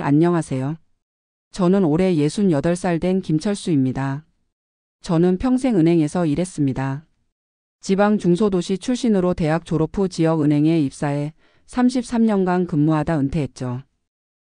안녕하세요. 저는 올해 68살 된 김철수입니다. 저는 평생 은행에서 일했습니다. 지방 중소도시 출신으로 대학 졸업 후 지역은행에 입사해 33년간 근무하다 은퇴했죠.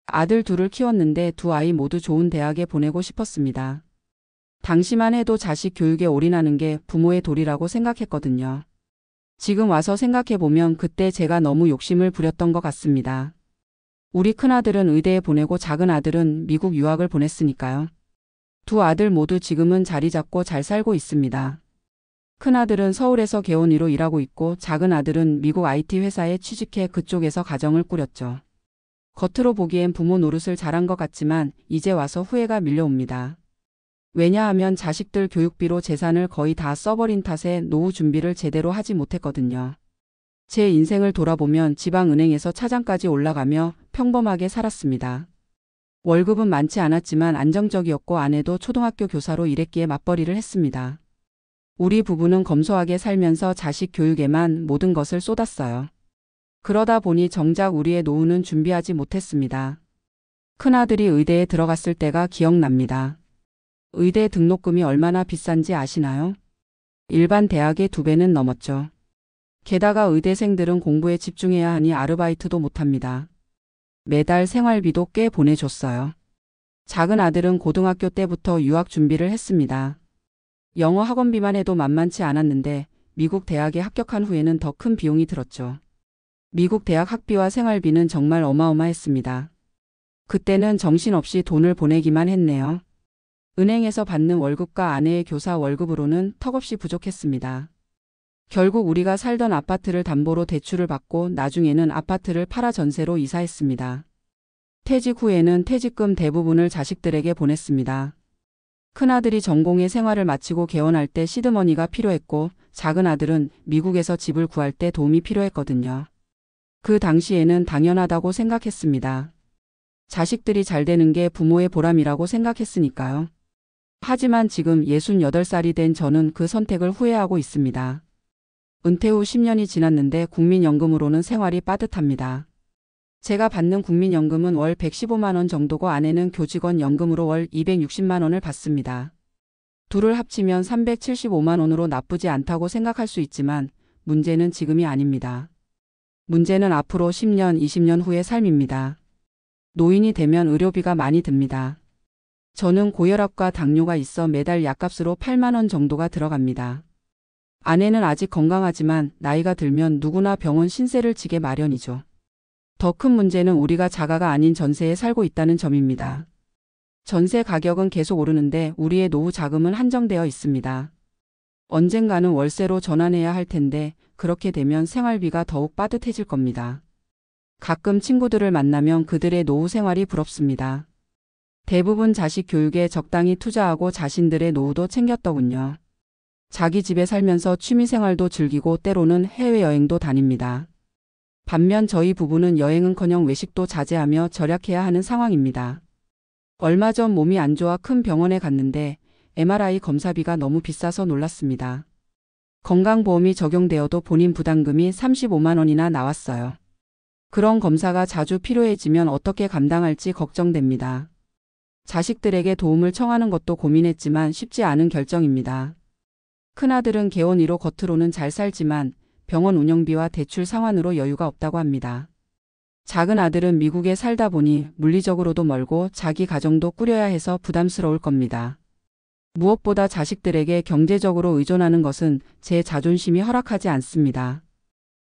아들 둘을 키웠는데 두 아이 모두 좋은 대학에 보내고 싶었습니다. 당시만 해도 자식 교육에 올인하는 게 부모의 도리라고 생각했거든요. 지금 와서 생각해보면 그때 제가 너무 욕심을 부렸던 것 같습니다. 우리 큰아들은 의대에 보내고 작은 아들은 미국 유학을 보냈으니까요. 두 아들 모두 지금은 자리 잡고 잘 살고 있습니다. 큰아들은 서울에서 개원이로 일하고 있고 작은 아들은 미국 IT 회사에 취직해 그쪽에서 가정을 꾸렸죠. 겉으로 보기엔 부모 노릇을 잘한 것 같지만 이제 와서 후회가 밀려옵니다. 왜냐하면 자식들 교육비로 재산을 거의 다 써버린 탓에 노후 준비를 제대로 하지 못했거든요. 제 인생을 돌아보면 지방은행에서 차장까지 올라가며 평범하게 살았습니다. 월급은 많지 않았지만 안정적이었고 아내도 초등학교 교사로 일했기에 맞벌이를 했습니다. 우리 부부는 검소하게 살면서 자식 교육에만 모든 것을 쏟았어요. 그러다 보니 정작 우리의 노후는 준비하지 못했습니다. 큰아들이 의대에 들어갔을 때가 기억납니다. 의대 등록금이 얼마나 비싼지 아시나요? 일반 대학의 2배는 넘었죠. 게다가 의대생들은 공부에 집중해야 하니 아르바이트도 못합니다. 매달 생활비도 꽤 보내줬어요. 작은 아들은 고등학교 때부터 유학 준비를 했습니다. 영어 학원비만 해도 만만치 않았는데 미국 대학에 합격한 후에는 더 큰 비용이 들었죠. 미국 대학 학비와 생활비는 정말 어마어마했습니다. 그때는 정신없이 돈을 보내기만 했네요. 은행에서 받는 월급과 아내의 교사 월급으로는 턱없이 부족했습니다. 결국 우리가 살던 아파트를 담보로 대출을 받고 나중에는 아파트를 팔아 전세로 이사했습니다. 퇴직 후에는 퇴직금 대부분을 자식들에게 보냈습니다. 큰아들이 전공의 생활을 마치고 개원할 때 시드머니가 필요했고 작은 아들은 미국에서 집을 구할 때 도움이 필요했거든요. 그 당시에는 당연하다고 생각했습니다. 자식들이 잘 되는 게 부모의 보람이라고 생각했으니까요. 하지만 지금 68살이 된 저는 그 선택을 후회하고 있습니다. 은퇴 후 10년이 지났는데 국민연금으로는 생활이 빠듯합니다. 제가 받는 국민연금은 월 115만 원 정도고 아내는 교직원 연금으로 월 260만 원을 받습니다. 둘을 합치면 375만 원으로 나쁘지 않다고 생각할 수 있지만 문제는 지금이 아닙니다. 문제는 앞으로 10년, 20년 후의 삶입니다. 노인이 되면 의료비가 많이 듭니다. 저는 고혈압과 당뇨가 있어 매달 약값으로 8만 원 정도가 들어갑니다. 아내는 아직 건강하지만 나이가 들면 누구나 병원 신세를 지게 마련이죠. 더 큰 문제는 우리가 자가가 아닌 전세에 살고 있다는 점입니다. 전세 가격은 계속 오르는데 우리의 노후 자금은 한정되어 있습니다. 언젠가는 월세로 전환해야 할 텐데 그렇게 되면 생활비가 더욱 빠듯해질 겁니다. 가끔 친구들을 만나면 그들의 노후 생활이 부럽습니다. 대부분 자식 교육에 적당히 투자하고 자신들의 노후도 챙겼더군요. 자기 집에 살면서 취미생활도 즐기고 때로는 해외여행도 다닙니다. 반면 저희 부부는 여행은커녕 외식도 자제하며 절약해야 하는 상황입니다. 얼마 전 몸이 안 좋아 큰 병원에 갔는데 MRI 검사비가 너무 비싸서 놀랐습니다. 건강보험이 적용되어도 본인 부담금이 35만 원이나 나왔어요. 그런 검사가 자주 필요해지면 어떻게 감당할지 걱정됩니다. 자식들에게 도움을 청하는 것도 고민했지만 쉽지 않은 결정입니다. 큰아들은 개원이로 겉으로는 잘 살지만 병원 운영비와 대출 상환으로 여유가 없다고 합니다. 작은 아들은 미국에 살다 보니 물리적으로도 멀고 자기 가정도 꾸려야 해서 부담스러울 겁니다. 무엇보다 자식들에게 경제적으로 의존하는 것은 제 자존심이 허락하지 않습니다.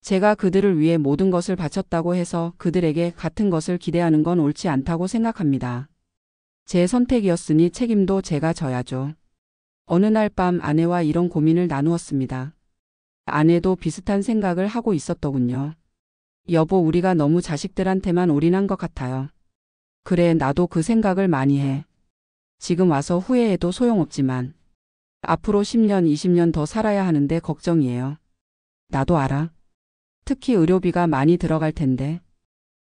제가 그들을 위해 모든 것을 바쳤다고 해서 그들에게 같은 것을 기대하는 건 옳지 않다고 생각합니다. 제 선택이었으니 책임도 제가 져야죠. 어느 날 밤 아내와 이런 고민을 나누었습니다. 아내도 비슷한 생각을 하고 있었더군요. 여보, 우리가 너무 자식들한테만 올인한 것 같아요. 그래, 나도 그 생각을 많이 해. 지금 와서 후회해도 소용없지만 앞으로 10년, 20년 더 살아야 하는데 걱정이에요. 나도 알아. 특히 의료비가 많이 들어갈 텐데.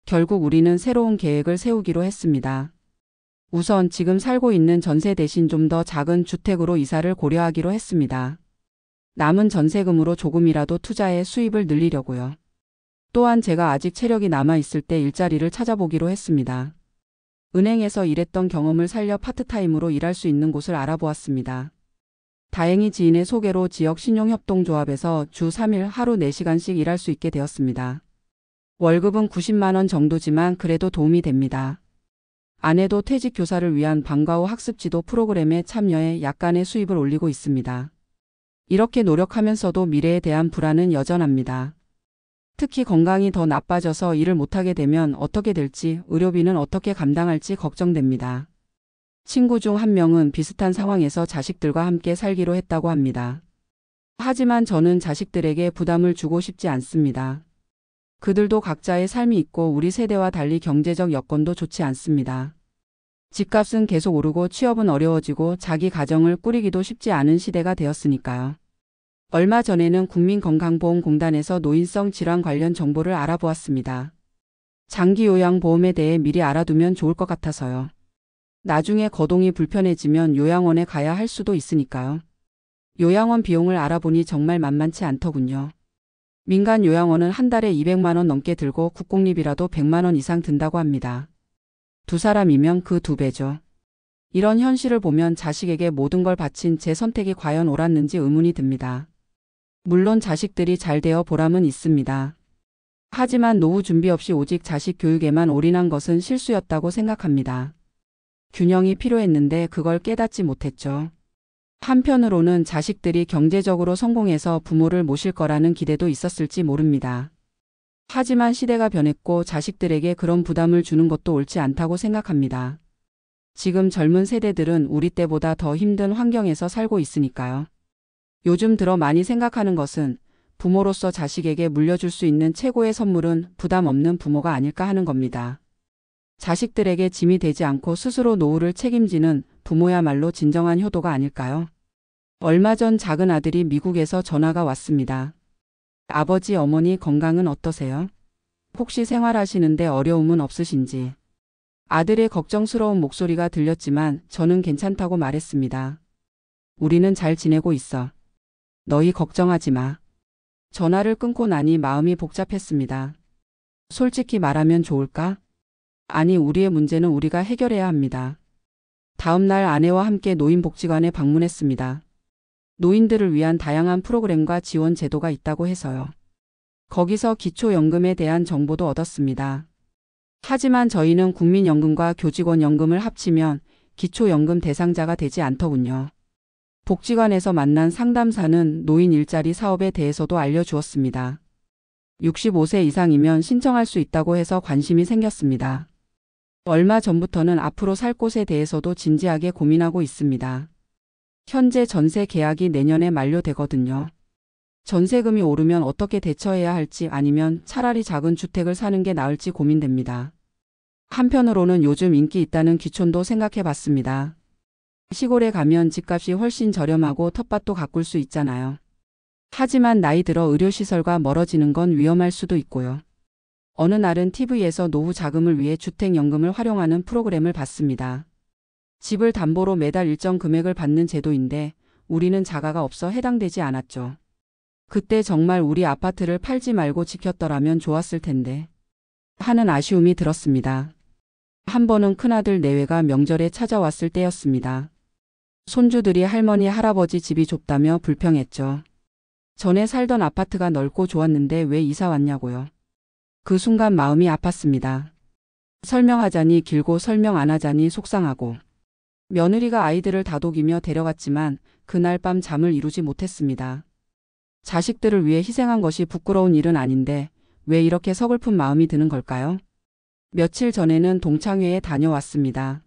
결국 우리는 새로운 계획을 세우기로 했습니다. 우선 지금 살고 있는 전세 대신 좀 더 작은 주택으로 이사를 고려하기로 했습니다. 남은 전세금으로 조금이라도 투자해 수입을 늘리려고요. 또한 제가 아직 체력이 남아있을 때 일자리를 찾아보기로 했습니다. 은행에서 일했던 경험을 살려 파트타임으로 일할 수 있는 곳을 알아보았습니다. 다행히 지인의 소개로 지역 신용협동조합에서 주 3일 하루 4시간씩 일할 수 있게 되었습니다. 월급은 90만 원 정도지만 그래도 도움이 됩니다. 아내도 퇴직 교사를 위한 방과 후 학습 지도 프로그램에 참여해 약간의 수입을 올리고 있습니다. 이렇게 노력하면서도 미래에 대한 불안은 여전합니다. 특히 건강이 더 나빠져서 일을 못하게 되면 어떻게 될지, 의료비는 어떻게 감당할지 걱정됩니다. 친구 중 한 명은 비슷한 상황에서 자식들과 함께 살기로 했다고 합니다. 하지만 저는 자식들에게 부담을 주고 싶지 않습니다. 그들도 각자의 삶이 있고 우리 세대와 달리 경제적 여건도 좋지 않습니다. 집값은 계속 오르고 취업은 어려워지고 자기 가정을 꾸리기도 쉽지 않은 시대가 되었으니까요. 얼마 전에는 국민건강보험공단에서 노인성 질환 관련 정보를 알아보았습니다. 장기요양보험에 대해 미리 알아두면 좋을 것 같아서요. 나중에 거동이 불편해지면 요양원에 가야 할 수도 있으니까요. 요양원 비용을 알아보니 정말 만만치 않더군요. 민간 요양원은 한 달에 200만 원 넘게 들고 국공립이라도 100만 원 이상 든다고 합니다. 두 사람이면 그 2배죠. 이런 현실을 보면 자식에게 모든 걸 바친 제 선택이 과연 옳았는지 의문이 듭니다. 물론 자식들이 잘 되어 보람은 있습니다. 하지만 노후 준비 없이 오직 자식 교육에만 올인한 것은 실수였다고 생각합니다. 균형이 필요했는데 그걸 깨닫지 못했죠. 한편으로는 자식들이 경제적으로 성공해서 부모를 모실 거라는 기대도 있었을지 모릅니다. 하지만 시대가 변했고 자식들에게 그런 부담을 주는 것도 옳지 않다고 생각합니다. 지금 젊은 세대들은 우리 때보다 더 힘든 환경에서 살고 있으니까요. 요즘 들어 많이 생각하는 것은 부모로서 자식에게 물려줄 수 있는 최고의 선물은 부담 없는 부모가 아닐까 하는 겁니다. 자식들에게 짐이 되지 않고 스스로 노후를 책임지는 부모야말로 진정한 효도가 아닐까요? 얼마 전 작은 아들이 미국에서 전화가 왔습니다. 아버지, 어머니 건강은 어떠세요? 혹시 생활하시는데 어려움은 없으신지. 아들의 걱정스러운 목소리가 들렸지만 저는 괜찮다고 말했습니다. 우리는 잘 지내고 있어. 너희 걱정하지 마. 전화를 끊고 나니 마음이 복잡했습니다. 솔직히 말하면 좋을까? 아니, 우리의 문제는 우리가 해결해야 합니다. 다음 날 아내와 함께 노인복지관에 방문했습니다. 노인들을 위한 다양한 프로그램과 지원 제도가 있다고 해서요. 거기서 기초연금에 대한 정보도 얻었습니다. 하지만 저희는 국민연금과 교직원연금을 합치면 기초연금 대상자가 되지 않더군요. 복지관에서 만난 상담사는 노인 일자리 사업에 대해서도 알려주었습니다. 65세 이상이면 신청할 수 있다고 해서 관심이 생겼습니다. 얼마 전부터는 앞으로 살 곳에 대해서도 진지하게 고민하고 있습니다. 현재 전세 계약이 내년에 만료되거든요. 전세금이 오르면 어떻게 대처해야 할지 아니면 차라리 작은 주택을 사는 게 나을지 고민됩니다. 한편으로는 요즘 인기 있다는 귀촌도 생각해 봤습니다. 시골에 가면 집값이 훨씬 저렴하고 텃밭도 가꿀 수 있잖아요. 하지만 나이 들어 의료시설과 멀어지는 건 위험할 수도 있고요. 어느 날은 TV에서 노후 자금을 위해 주택연금을 활용하는 프로그램을 봤습니다. 집을 담보로 매달 일정 금액을 받는 제도인데 우리는 자가가 없어 해당되지 않았죠. 그때 정말 우리 아파트를 팔지 말고 지켰더라면 좋았을 텐데 하는 아쉬움이 들었습니다. 한 번은 큰아들 내외가 명절에 찾아왔을 때였습니다. 손주들이 할머니 할아버지 집이 좁다며 불평했죠. 전에 살던 아파트가 넓고 좋았는데 왜 이사 왔냐고요. 그 순간 마음이 아팠습니다. 설명하자니 길고 설명 안 하자니 속상하고 며느리가 아이들을 다독이며 데려갔지만 그날 밤 잠을 이루지 못했습니다. 자식들을 위해 희생한 것이 부끄러운 일은 아닌데 왜 이렇게 서글픈 마음이 드는 걸까요? 며칠 전에는 동창회에 다녀왔습니다.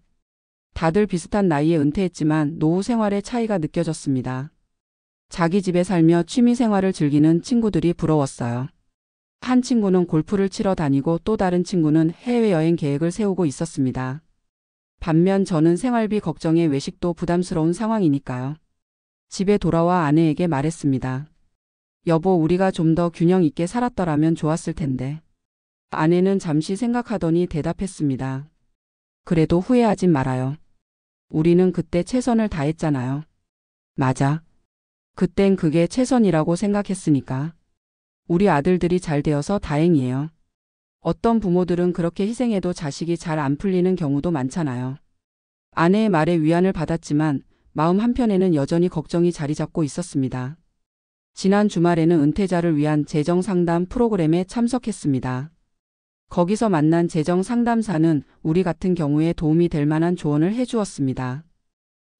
다들 비슷한 나이에 은퇴했지만 노후 생활의 차이가 느껴졌습니다. 자기 집에 살며 취미 생활을 즐기는 친구들이 부러웠어요. 한 친구는 골프를 치러 다니고 또 다른 친구는 해외여행 계획을 세우고 있었습니다. 반면 저는 생활비 걱정에 외식도 부담스러운 상황이니까요. 집에 돌아와 아내에게 말했습니다. 여보, 우리가 좀 더 균형 있게 살았더라면 좋았을 텐데. 아내는 잠시 생각하더니 대답했습니다. 그래도 후회하진 말아요. 우리는 그때 최선을 다했잖아요. 맞아. 그땐 그게 최선이라고 생각했으니까. 우리 아들들이 잘 되어서 다행이에요. 어떤 부모들은 그렇게 희생해도 자식이 잘 안 풀리는 경우도 많잖아요. 아내의 말에 위안을 받았지만 마음 한편에는 여전히 걱정이 자리 잡고 있었습니다. 지난 주말에는 은퇴자를 위한 재정 상담 프로그램에 참석했습니다. 거기서 만난 재정 상담사는 우리 같은 경우에 도움이 될 만한 조언을 해주었습니다.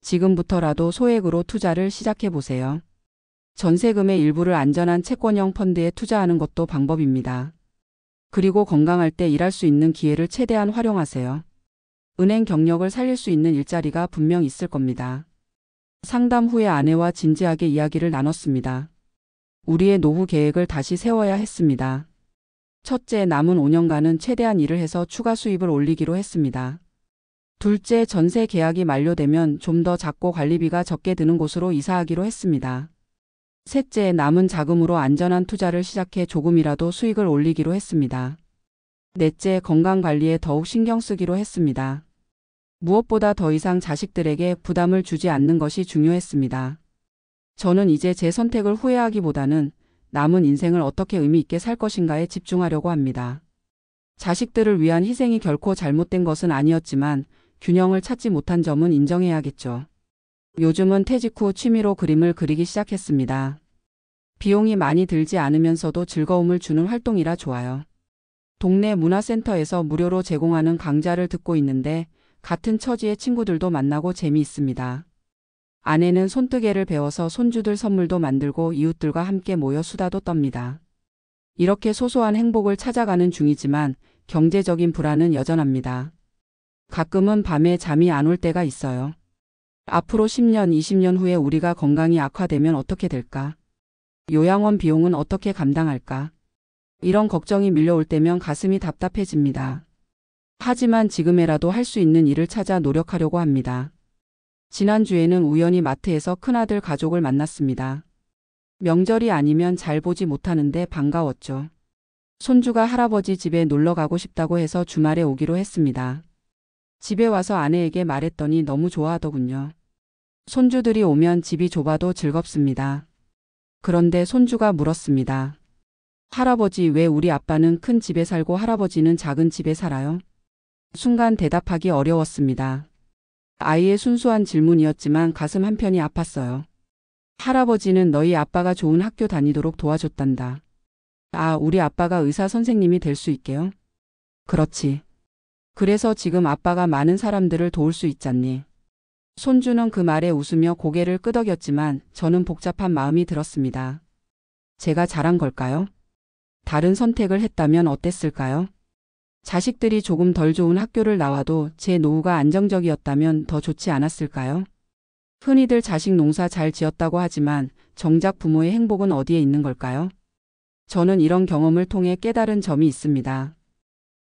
지금부터라도 소액으로 투자를 시작해 보세요. 전세금의 일부를 안전한 채권형 펀드에 투자하는 것도 방법입니다. 그리고 건강할 때 일할 수 있는 기회를 최대한 활용하세요. 은행 경력을 살릴 수 있는 일자리가 분명 있을 겁니다. 상담 후에 아내와 진지하게 이야기를 나눴습니다. 우리의 노후 계획을 다시 세워야 했습니다. 첫째, 남은 5년간은 최대한 일을 해서 추가 수입을 올리기로 했습니다. 둘째, 전세 계약이 만료되면 좀 더 작고 관리비가 적게 드는 곳으로 이사하기로 했습니다. 셋째, 남은 자금으로 안전한 투자를 시작해 조금이라도 수익을 올리기로 했습니다. 넷째, 건강관리에 더욱 신경 쓰기로 했습니다. 무엇보다 더 이상 자식들에게 부담을 주지 않는 것이 중요했습니다. 저는 이제 제 선택을 후회하기보다는 남은 인생을 어떻게 의미 있게 살 것인가에 집중하려고 합니다. 자식들을 위한 희생이 결코 잘못된 것은 아니었지만 균형을 찾지 못한 점은 인정해야겠죠. 요즘은 퇴직 후 취미로 그림을 그리기 시작했습니다. 비용이 많이 들지 않으면서도 즐거움을 주는 활동이라 좋아요. 동네 문화센터에서 무료로 제공하는 강좌를 듣고 있는데 같은 처지의 친구들도 만나고 재미있습니다. 아내는 손뜨개를 배워서 손주들 선물도 만들고 이웃들과 함께 모여 수다도 떱니다. 이렇게 소소한 행복을 찾아가는 중이지만 경제적인 불안은 여전합니다. 가끔은 밤에 잠이 안 올 때가 있어요. 앞으로 10년, 20년 후에 우리가 건강이 악화되면 어떻게 될까? 요양원 비용은 어떻게 감당할까? 이런 걱정이 밀려올 때면 가슴이 답답해집니다. 하지만 지금이라도 할 수 있는 일을 찾아 노력하려고 합니다. 지난주에는 우연히 마트에서 큰아들 가족을 만났습니다. 명절이 아니면 잘 보지 못하는데 반가웠죠. 손주가 할아버지 집에 놀러 가고 싶다고 해서 주말에 오기로 했습니다. 집에 와서 아내에게 말했더니 너무 좋아하더군요. 손주들이 오면 집이 좁아도 즐겁습니다. 그런데 손주가 물었습니다. 할아버지, 왜 우리 아빠는 큰 집에 살고 할아버지는 작은 집에 살아요? 순간 대답하기 어려웠습니다. 아이의 순수한 질문이었지만 가슴 한편이 아팠어요. 할아버지는 너희 아빠가 좋은 학교 다니도록 도와줬단다. 아, 우리 아빠가 의사 선생님이 될 수 있게요? 그렇지. 그래서 지금 아빠가 많은 사람들을 도울 수 있잖니. 손주는 그 말에 웃으며 고개를 끄덕였지만 저는 복잡한 마음이 들었습니다. 제가 잘한 걸까요? 다른 선택을 했다면 어땠을까요? 자식들이 조금 덜 좋은 학교를 나와도 제 노후가 안정적이었다면 더 좋지 않았을까요? 흔히들 자식 농사 잘 지었다고 하지만 정작 부모의 행복은 어디에 있는 걸까요? 저는 이런 경험을 통해 깨달은 점이 있습니다.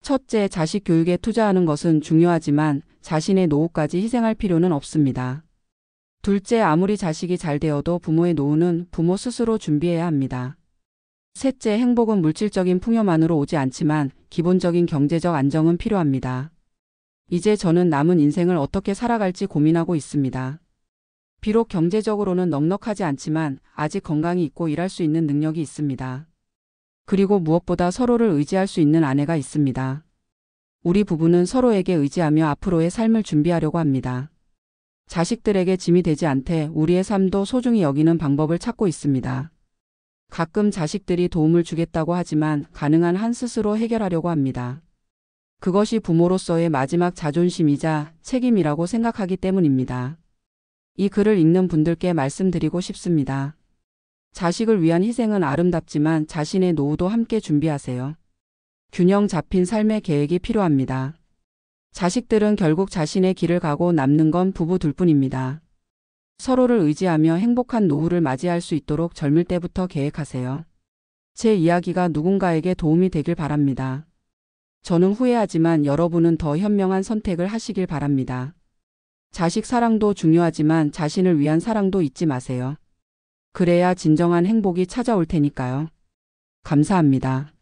첫째, 자식 교육에 투자하는 것은 중요하지만 자신의 노후까지 희생할 필요는 없습니다. 둘째, 아무리 자식이 잘 되어도 부모의 노후는 부모 스스로 준비해야 합니다. 셋째, 행복은 물질적인 풍요만으로 오지 않지만 기본적인 경제적 안정은 필요합니다. 이제 저는 남은 인생을 어떻게 살아갈지 고민하고 있습니다. 비록 경제적으로는 넉넉하지 않지만 아직 건강이 있고 일할 수 있는 능력이 있습니다. 그리고 무엇보다 서로를 의지할 수 있는 아내가 있습니다. 우리 부부는 서로에게 의지하며 앞으로의 삶을 준비하려고 합니다. 자식들에게 짐이 되지 않게 우리의 삶도 소중히 여기는 방법을 찾고 있습니다. 가끔 자식들이 도움을 주겠다고 하지만 가능한 한 스스로 해결하려고 합니다. 그것이 부모로서의 마지막 자존심이자 책임이라고 생각하기 때문입니다. 이 글을 읽는 분들께 말씀드리고 싶습니다. 자식을 위한 희생은 아름답지만 자신의 노후도 함께 준비하세요. 균형 잡힌 삶의 계획이 필요합니다. 자식들은 결국 자신의 길을 가고 남는 건 부부 둘뿐입니다. 서로를 의지하며 행복한 노후를 맞이할 수 있도록 젊을 때부터 계획하세요. 제 이야기가 누군가에게 도움이 되길 바랍니다. 저는 후회하지만 여러분은 더 현명한 선택을 하시길 바랍니다. 자식 사랑도 중요하지만 자신을 위한 사랑도 잊지 마세요. 그래야 진정한 행복이 찾아올 테니까요. 감사합니다.